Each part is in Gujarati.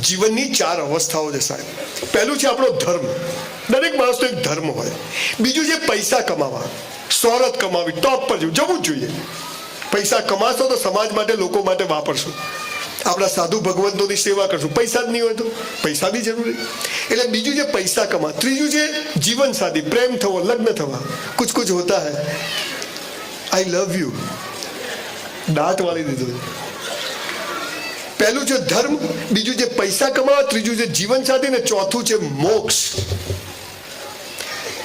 જીવનની 4 અવસ્થાઓ છે સાહેબ. પહેલું છે આપણો ધર્મ. દરેક માણસનો એક ધર્મ હોય. બીજું છે પૈસા કમાવા, શોહરત કમાવી, ટોપ પર જવું જ જોઈએ. પૈસા કમાશો તો સમાજ માટે, લોકો માટે વાપરશો. આપણા સાધુ ભગવંતોની સેવા કરશું. પૈસા જ નહીં હોય તો પૈસા બી જરૂરી. એટલે બીજું છે પૈસા કમા. ત્રીજું છે જીવન સાથી, પ્રેમ થવો, લગ્ન થવા. કુછ કુછ હોતા હૈ. આઈ લવ યુ દાંત વાળી દીધું. પહેલું છે ધર્મ, બીજું છે પૈસા કમાવા, ત્રીજું છે જીવન સાથી, ને ચોથું છે મોક્ષ.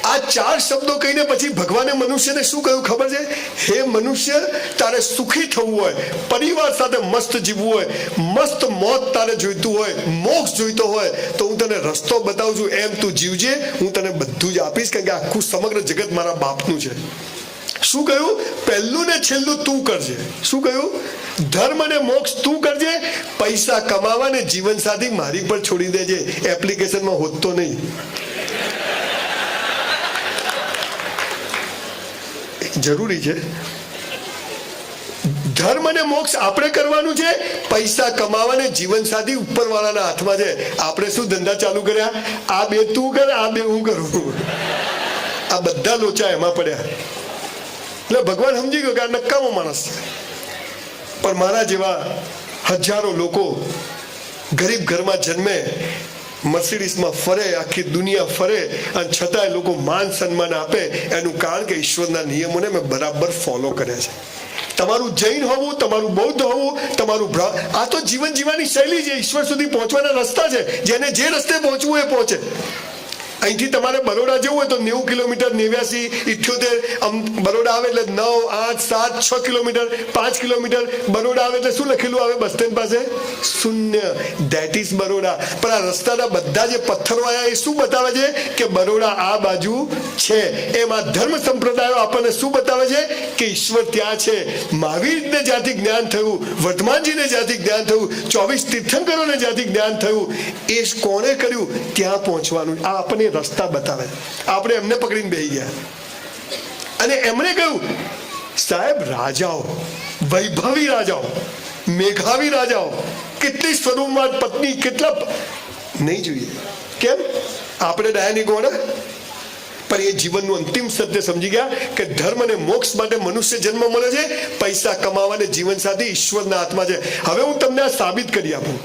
આ 4 શબ્દો કહીને પછી ભગવાને મનુષ્યને શું કહ્યું ખબર છે? હે મનુષ્ય, તારે સુખી થવું હોય, પરિવાર સાથે મસ્ત જીવવું હોય, મસ્ત મોત તારે જોઈતું હોય, મોક્ષ જોઈતો હોય, તો હું તને રસ્તો બતાવું છું. એમ તું જીવજે, હું તને બધું જ આપીશ. કારણ કે આખું સમગ્ર જગત મારા બાપનું છે. શું કહ્યું? પહેલું ને છેલ્લું તું કરજે. શું કહ્યું? ધર્મ અને મોક્ષ તું કરજે, પૈસા કમાવા ને જીવન સાથી મારી પર છોડી દેજે. એપ્લિકેશનમાં હોતો નહીં. જરૂરી છે. ધર્મ અને મોક્ષ આપણે કરવાનું છે. પૈસા કમાવાને જીવન સાથી ઉપરવાળાના હાથમાં છે. આપણે શું ધંધા ચાલુ કર્યા? આ 2 તું કર, આ 2 હું કરું. આ બધા લોચા એમાં પડ્યા. એટલે ભગવાન સમજી ગયો કે આ નકામો માણસ છે. પણ મારા જેવા હજારો લોકો ગરીબ ઘરમાં જન્મે, મર્સિડીઝમાં ફરે, આખી દુનિયા ફરે, અને છતાંય લોકો માન સન્માન આપે. એનું કારણ કે ઈશ્વરના નિયમોને મેં બરાબર ફોલો કર્યા છે. તમારું જૈન હોવું, તમારું બૌદ્ધ હોવું, તમારું આ તો જીવન જીવવાની શૈલી છે. ઈશ્વર સુધી પહોંચવાના રસ્તા છે. જેને જે રસ્તે પહોંચવું એ પહોંચે. અહીંથી તમારે બરોડા જવું હોય તો 90 કિલોમીટર, 89, 78, બરોડા આવે એટલે 9, 8, 7, 6 કિલોમીટર, 5 કિલોમીટર. બરોડા આવે એટલે શું લખેલું આવે બસ સ્ટેન્ડ પાસે? 0. That is Baroda. પણ આ રસ્તાના બધા જે પથ્થરો આવ્યા એ શું બતાવે છે? કે બરોડા આ બાજુ છે. એમ આ ધર્મ સંપ્રદાયો આપણને શું બતાવે છે? કે ઈશ્વર ત્યાં છે. મહાવીરને જ્યાંથી જ્ઞાન થયું, વર્ધમાનજીને જ્યાંથી જ્ઞાન થયું, 24 તીર્થંકરોને જ્યાંથી જ્ઞાન થયું, એ કોણે કર્યું? ત્યાં પહોંચવાનું. આ આપણને રસ્તા બતાવે. આપણે એમને પકડીને બેસી ગયા. અને એમણે કહ્યું, સાહેબ, રાજાઓ, વૈભવી રાજાઓ, મેઘાવી રાજાઓ, કેટલી સ્વરૂપમાં પત્ની, કેટલા નહીં જોઈએ. કેમ? આપણે ડાયાની ગોળા. પણ એ જીવનનું અંતિમ સત્ય સમજી ગયા કે ધર્મ અને મોક્ષ માટે મનુષ્ય જન્મ મળે છે. પૈસા કમાવાને જીવન સાથી ઈશ્વરના હાથમાં છે. હવે હું તમને આ સાબિત કરી આપું.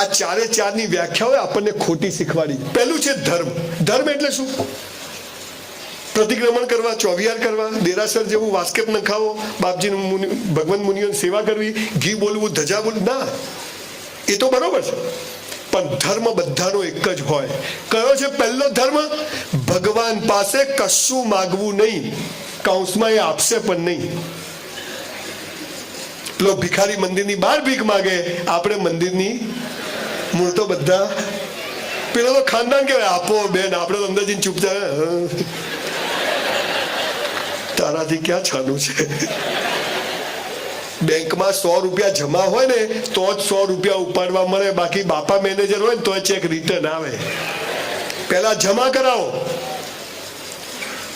આ 4 વ્યાખ્યાઓ આપણને ખોટી શીખવાડી. પહેલું છે ધર્મ. ધર્મ એટલે શું? પ્રતિક્રમણ કરવા, ચોવિહાર કરવા, દેરાસર જેવું વાસ્કેપ નખાવો, બાપજી ભગવાન મુનિઓની સેવા કરવી, ઘી બોલવું, ધજા બોલવું. ના, એ તો બરોબર છે. પણ ધર્મ બધાનો એક જ હોય. કયો છે પહેલો ધર્મ? ભગવાન પાસે કશું માગવું નહીં. કૌંસમાં એ આપશે પણ નહીં. પેલો ભિખારી મંદિરની બહાર ભીખ માગે, આપણે મંદિરની મૂળ તો બધા પેલો તો ખાનદાન કહેવાય. આપો બેન, આપણે તો અંદર જઈને ચૂપચાપ. તારાથી ક્યાં છાનું છે? બેંકમાં 100 રૂપિયા જમા હોય ને તો જ 100 રૂપિયા ઉપાડવા મળે. બાકી બાપા મેનેજર હોય ને તો ચેક રિટર્ન આવે. પેલા જમા કરાવો.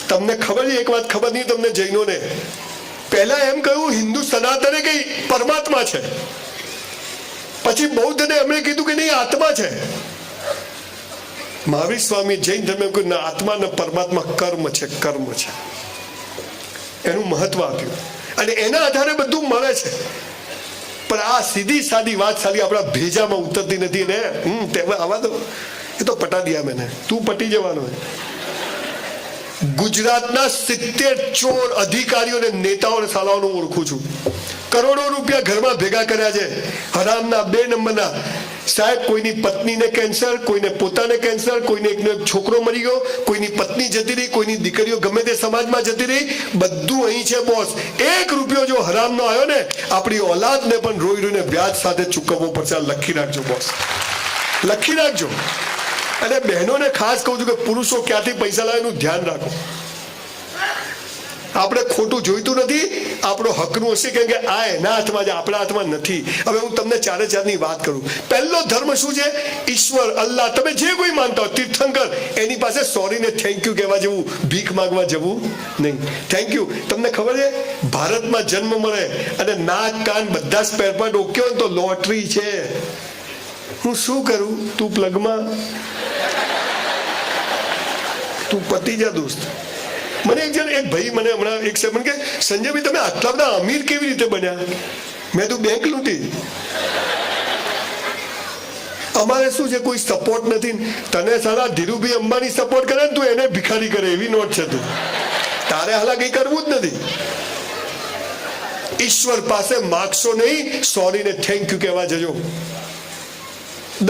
તમને ખબર છે એક વાત? ખબર નહીં તમને જૈનોને? પહેલા એમ કહ્યું હિન્દુ સનાતને કઈ પરમાત્મા છે. પછી બૌદ્ધને એમણે કીધું કે નહીં, આત્મા છે. મહાવીર સ્વામી જૈન ધર્મ એમ કહ્યું ના, આત્મા ને પરમાત્મા કર્મ છે. કર્મ છે એનું મહત્વ આપ્યું. અને એના આધારે બધું મળે છે. પણ આ સીધી સાદી વાત સાલી આપણા ભેજામાં ઉતરતી નથી ને. આવા દો, એ તો પટા દિયા મેને, તું પટી જવાનો. ગુજરાતના 70 ચોર અધિકારીઓને, નેતાઓને, સાલાઓને ઓળખું છું. કરોડો રૂપિયા ઘરમાં ભેગા કર્યા છે. હરામના 2 નંબરના. સાહેબ, કોઈની પત્નીને કેન્સર, કોઈને પોતાને કેન્સર, કોઈને એકનો એક છોકરો મરી ગયો, કોઈની પત્ની જતી રહી, કોઈની દીકરીઓ ગમે તે સમાજમાં જતી રહી. બધું અહીં છે બોસ. 1 રૂપિયો જો હરામનો આવ્યો ને, આપણી ઓલાદને પણ રોઈ રોઈને વ્યાજ સાથે ચૂકવવો પડશે. લખી રાખજો બોસ, લખી રાખજો. અને બહેનોને ખાસ કહું છું કે પુરુષો ક્યાંથી પૈસા લાવે એનું ધ્યાન રાખો. આપણે ખોટું જોઈતું નથી, આપણો હકનું હશે, કેમ કે આ એના હાથમાં છે, આપણા હાથમાં નથી. હવે હું તમને ચારે ચારની વાત કરું. પહેલો ધર્મ શું છે? ઈશ્વર, અલ્લાહ, તમે જે કોઈ માનતા હો, તીર્થંકર, એની પાસે સોરી ને થેન્ક યુ કહેવા જેવું, ભીખ માંગવા જવું નહીં. Thank you. તમને ખબર છે ભારતમાં જન્મ મળે અને નાક કાન બધા સ્પેર પાર્ટ ઓકે હોય તો લોટરી છે. હું શું કરું? તું પ્લગમાં, તું પતી જા દોસ્ત. મને એક ભાઈ મને હમણાં એક સેકન્ડ કે સંજયભાઈ તમે આટલા બધા અમીર કેવી રીતે બન્યા? મેં તું બેંક લૂંટી. અમારે શું છે, કોઈ સપોર્ટ નથી. તને સારા ધીરુભાઈ અંબાણી સપોર્ટ કરે ને તું એને ભિખારી કરે એવી નોટ છે તું. તારે હાલા કઈ કરવું જ નથી. ઈશ્વર પાસે માગશો નહીં, સોરી ને થેન્ક યુ કહેવા જજો.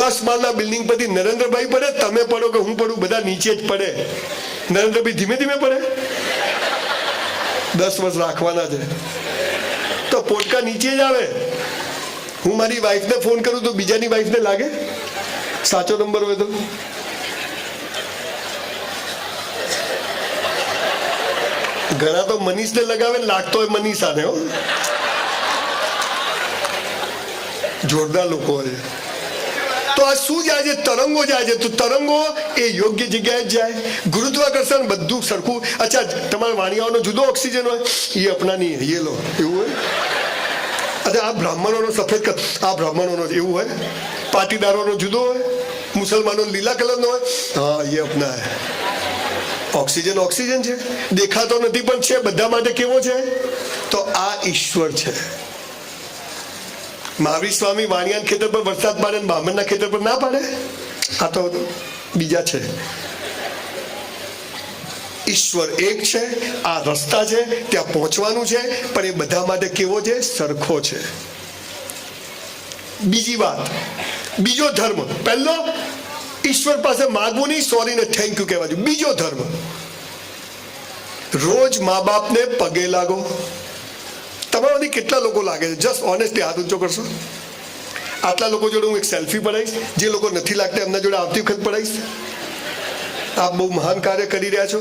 10 માળના બિલ્ડિંગ પરથી નરેન્દ્રભાઈ પડે, તમે પડો કે હું પડું, બધા નીચે જ પડે. નરેન્દ્રભાઈ ધીમે ધીમે પડે. 10 વર્ષ રાખવાના છે તો પોટકા નીચે જ આવે. હું મારી વાઈફને ફોન કરું તો બીજાની વાઈફને લાગે સાચો નંબર હોય તો? ઘણા તો મનીષને લગાવે, લાગતો હોય મનીષાને. હો, જોરદાર લોકો હોય. તો આ શું જાય છે? તરંગો જાય છે. તો તરંગો એ યોગ્ય જગ્યાએ જ જાય. ગુરુત્વાકર્ષણ બધું સરખું. અચ્છા, તમારા વાણિયાઓનો જુદો ઓક્સિજન હોય, એ અપના નહીં, એ લો, એવું હોય. અચ્છા, આ બ્રાહ્મણોનો સફેદ, આ બ્રાહ્મણોનો એવું હોય. પાટીદારોનો જુદો હોય, મુસલમાનો લીલા કલરનો હોય. હા, એ અપના ઓક્સિજન. ઓક્સિજન છે, દેખાતો નથી પણ છે બધા માટે. કેવો છે? તો આ ઈશ્વર છે. મહાવીર સ્વામી વાણિયાના ખેતર પર વરસાદ પાડે ને બ્રાહ્મણના ખેતર પર ના પાડે? આ તો બીજા છે. ઈશ્વર એક છે, આ રસ્તા છે, ત્યાં પહોંચવાનું છે, પણ એ બધા માટે કેવો છે? સરખો છે. બીજી વાત, બીજો ધર્મ. પહેલો ઈશ્વર પાસે માગવું નહીં, સોરી ને થેન્ક યુ કહેવા. બીજો ધર્મ, રોજ મા બાપને પગે લાગો. તમારામાંથી કેટલા લોકો લાગે છે? જસ્ટ ઓનેસ્ટલી હાથ ઊંચો કરશો. આટલા લોકો જોડે હું એક સેલ્ફી પડાવીશ. જે લોકો નથી લાગતા એમના જોડે આવતી વખત પડાવીશ. આપ બહુ મહાન કાર્ય કરી રહ્યા છો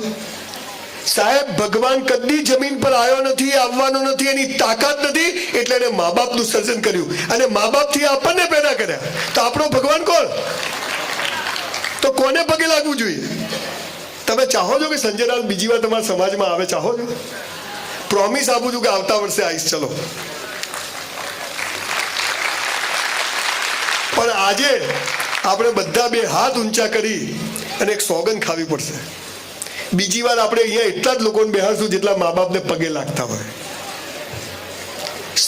સાહેબ. ભગવાન કદી જમીન પર આવ્યો નથી, આવવાનો નથી, એની તાકાત નથી, એટલે એને મા બાપનું સર્જન કર્યું અને મા બાપથી આપણને પેદા કર્યા. તો આપણો ભગવાન કોણ? તો કોને પગે લાગવું જોઈએ? તમે ચાહો છો કે સંજયલાલ બીજી વાર તમારા સમાજમાં આવે? ચાહો છો? પ્રોમિસ આપું છું કે આવતા વર્ષે આવીશ. ચલો. પણ આજે આપણે બધા બે હાથ ઊંચા કરી અને એક સોગંદ ખાવી પડશે. બીજી વાર આપણે અહીંયા એટલા જ લોકોને બેહાડશું જેટલા મા બાપને પગે લાગતા હોય.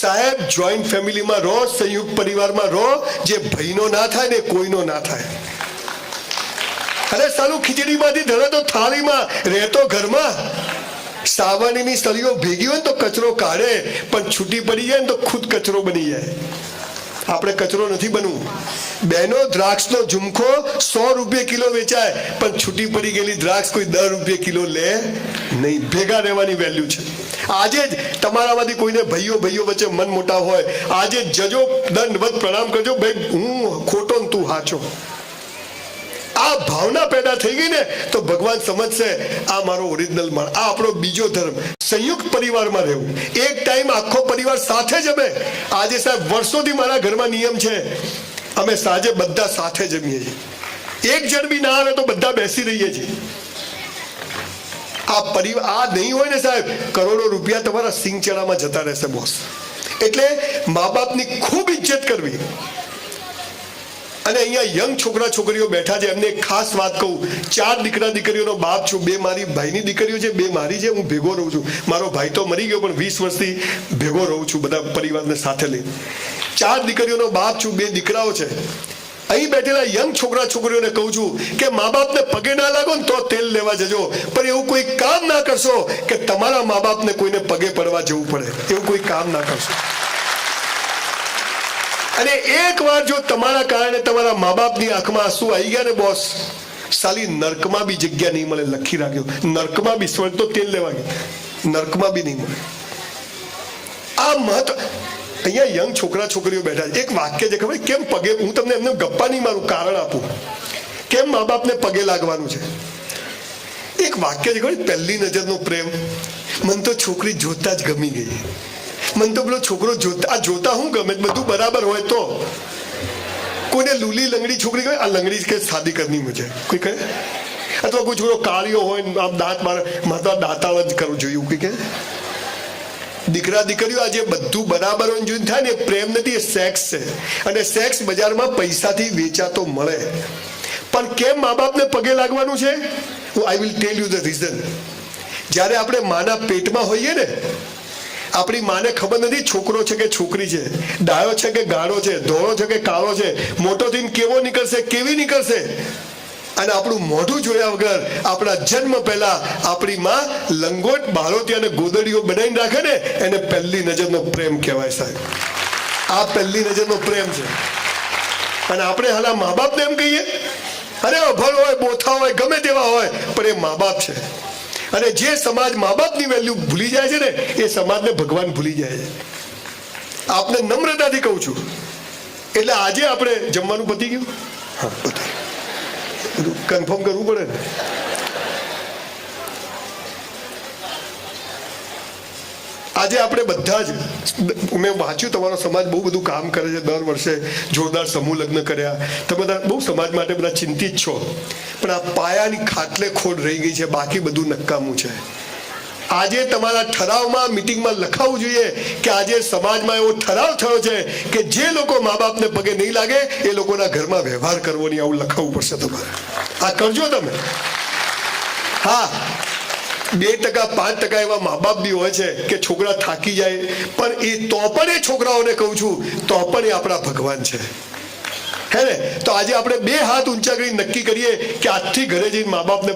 સાહેબ, જોઈન્ટ ફેમિલીમાં રહો, સંયુક્ત પરિવારમાં રહો. જે ભાઈનો ના થાય ને કોઈનો ના થાય. અરે સાલું ખીચડીમાંથી ધરે તો થાળીમાં, રહેતો ઘરમાં. સાવરણીની સળીઓ ભેગી હોય તો કચરો કાઢે, પણ છૂટી પડી જાય ને તો ખુદ કચરો બની જાય. આપણે કચરો નથી બનવું. બહેનો, દ્રાક્ષનો ઝુમખો 100 રૂપિયા કિલો વેચાય, પણ છૂટી પડી ગયેલી દ્રાક્ષ કોઈ 10 રૂપિયા કિલો લે નહીં. ભેગા રહેવાની વેલ્યુ છે. આજે જ તમારામાંથી કોઈને ભાઈઓ વચ્ચે મન મોટા હોય, આજે જજો, દંડવત પ્રણામ કરજો. ભાઈ, હું ખોટો ને તું સાચો. આ ભાવના પેદા થઈ ગઈ ને તો ભગવાન સમજશે આ મારો ઓરિજિનલ માળ. આ આપણો બીજો ધર્મ. સંયુક્ત પરિવારમાં રહેવું. એક ટાઈમ આખો પરિવાર સાથે જમે. આજે સાહેબ વર્ષોથી મારા ઘરમાં નિયમ છે, અમે સાંજે બધા સાથે જમીએ છીએ. એક જણ બી ના આવે તો બધા બેસી રહીએ છીએ. આ પરિવાર આ નહીં હોય ને સાહેબ, કરોડો રૂપિયા તમારા સિંગચડામાં જતા રહેશે બોસ. એટલે મા બાપની ખૂબ ઇજ્જત કરવી. અને અહીંયા યંગ છોકરા છોકરીઓ બેઠા છે, એમને એક ખાસ વાત કહું. 4 દીકરા દીકરીઓનો બાપ છું. 2 મારી ભાઈની દીકરીઓ છે, 2 મારી છે. હું ભેગો રહું છું. મારો ભાઈ તો મરી ગયો, પણ 20 વર્ષથી ભેગો રહું છું બધા પરિવારને સાથે લઈ. 4 દીકરીઓનો બાપ છું, 2 દીકરાઓ છે. અહીં બેઠેલા યંગ છોકરા છોકરીઓને કહું છું કે મા બાપને પગે ના લાગો ને તો તેલ લેવા જજો, પણ એવું કોઈ કામ ના કરશો કે તમારા મા બાપને કોઈને પગે પડવા જવું પડે. એવું કોઈ કામ ના કરશો. અને એક વાર જો તમારા કારણે તમારા મા બાપની આંખમાં આંસુ આવી ગયા ને બોસ, સાલી નર્કમાં બી જગ્યા નહીં મળે. લખી રાખ્યો, નર્કમાં બી. સ્વર્ગ તો તેલ લેવા ગયા, નર્કમાં બી નહીં મળે. આ મહત્વ. અહીંયા યંગ છોકરા છોકરીઓ બેઠા છે. એક વાક્ય છે ખબર કેમ પગે, હું તમને એમને ગપ્પા નહીં મારું, કારણ આપું કેમ મા બાપને પગે લાગવાનું છે. એક વાક્ય છે ખબર, પહેલી નજરનો પ્રેમ. મને તો છોકરી જોતા જ ગમી ગઈ. મને તો પેલો છોકરો જોતા હું ગમે, બધું બરાબર હોય તો. કોઈને લૂલી લંગડી છોકરી કહે, આ લંગડી કે શાદી કરની મુજે, કોઈ કહે. અથવા કોઈ છોકરો કાળિયો હોય, આમ દાંત મારે તો દાંતાળ જ કરવું જોઈએ, કોઈ કહે. દીકરા દીકરીઓ આજે બધું બરાબર હોય જોઈને થાય ને, પ્રેમ નથી, એ સેક્સ છે. અને સેક્સ બજારમાં પૈસાથી વેચાતો મળે. પણ કેમ મા બાપને પગે લાગવાનું છે? I will tell you the reason. જ્યારે આપણે માના પેટમાં હોઈએ ને, આપણી માને ખબર નથી છોકરો છે કે છોકરી છે, ડાયો છે કે ગાળો છે, ધોળો છે કે કાળો છે, મોટો થઈને કેવો નીકળશે, કેવી નીકળશે. અને આપણું મોઢું જોયા વગર આપણા જન્મ પહેલા આપણી માં લંગોટ, બાળોતી અને ગોદડીઓ બનાવીને રાખે ને, એને પહેલી નજરનો પ્રેમ કહેવાય સાહેબ. આ પહેલી નજરનો પ્રેમ છે. અને આપણે હાલ મા બાપને એમ કહીએ, અરે અભણ હોય, બોથા હોય, ગમે તેવા હોય, પણ એ મા બાપ છે. અને જે સમાજ મા બાપની વેલ્યુ ભૂલી જાય છે ને, એ સમાજને ભગવાન ભૂલી જાય છે. આપને નમ્રતાથી કહું છું. એટલે આજે આપણે જમવાનું પતી ગયું? હા, પતી. કન્ફર્મ કરવું પડે ને. આજે આપણે બધા જ, મેં વાંચ્યું તમારો સમાજ બહુ બધું કામ કરે છે, દર વર્ષે જોરદાર સમૂહ લગ્ન કર્યા. તમે બધા બહુ સમાજ માટે બધા ચિંતિત છો, પણ આ પાયાની ખાટલે ખોડ રહી ગઈ છે, બાકી બધું નકામું છે. આજે તમારા ઠરાવમાં, મિટિંગમાં લખાવવું જોઈએ કે આજે સમાજમાં એવો ઠરાવ થયો છે કે જે લોકો મા બાપને પગે નહીં લાગે એ લોકોના ઘરમાં વ્યવહાર કરવો નહીં, આવું લખાવવું પડશે તમારે. આ કરજો તમે. હા, 2% 5% એવા મા બાપ બી હોય છે કે છોકરા થાકી જાય, પણ એ છોકરાઓને કહું છું, તો પણ એ આપણા ભગવાન છે, હે ને. તો આજે આપણે 2 હાથ ઊંચા કરી નક્કી કરીએ કે આજથી ઘરે જઈને મા બાપને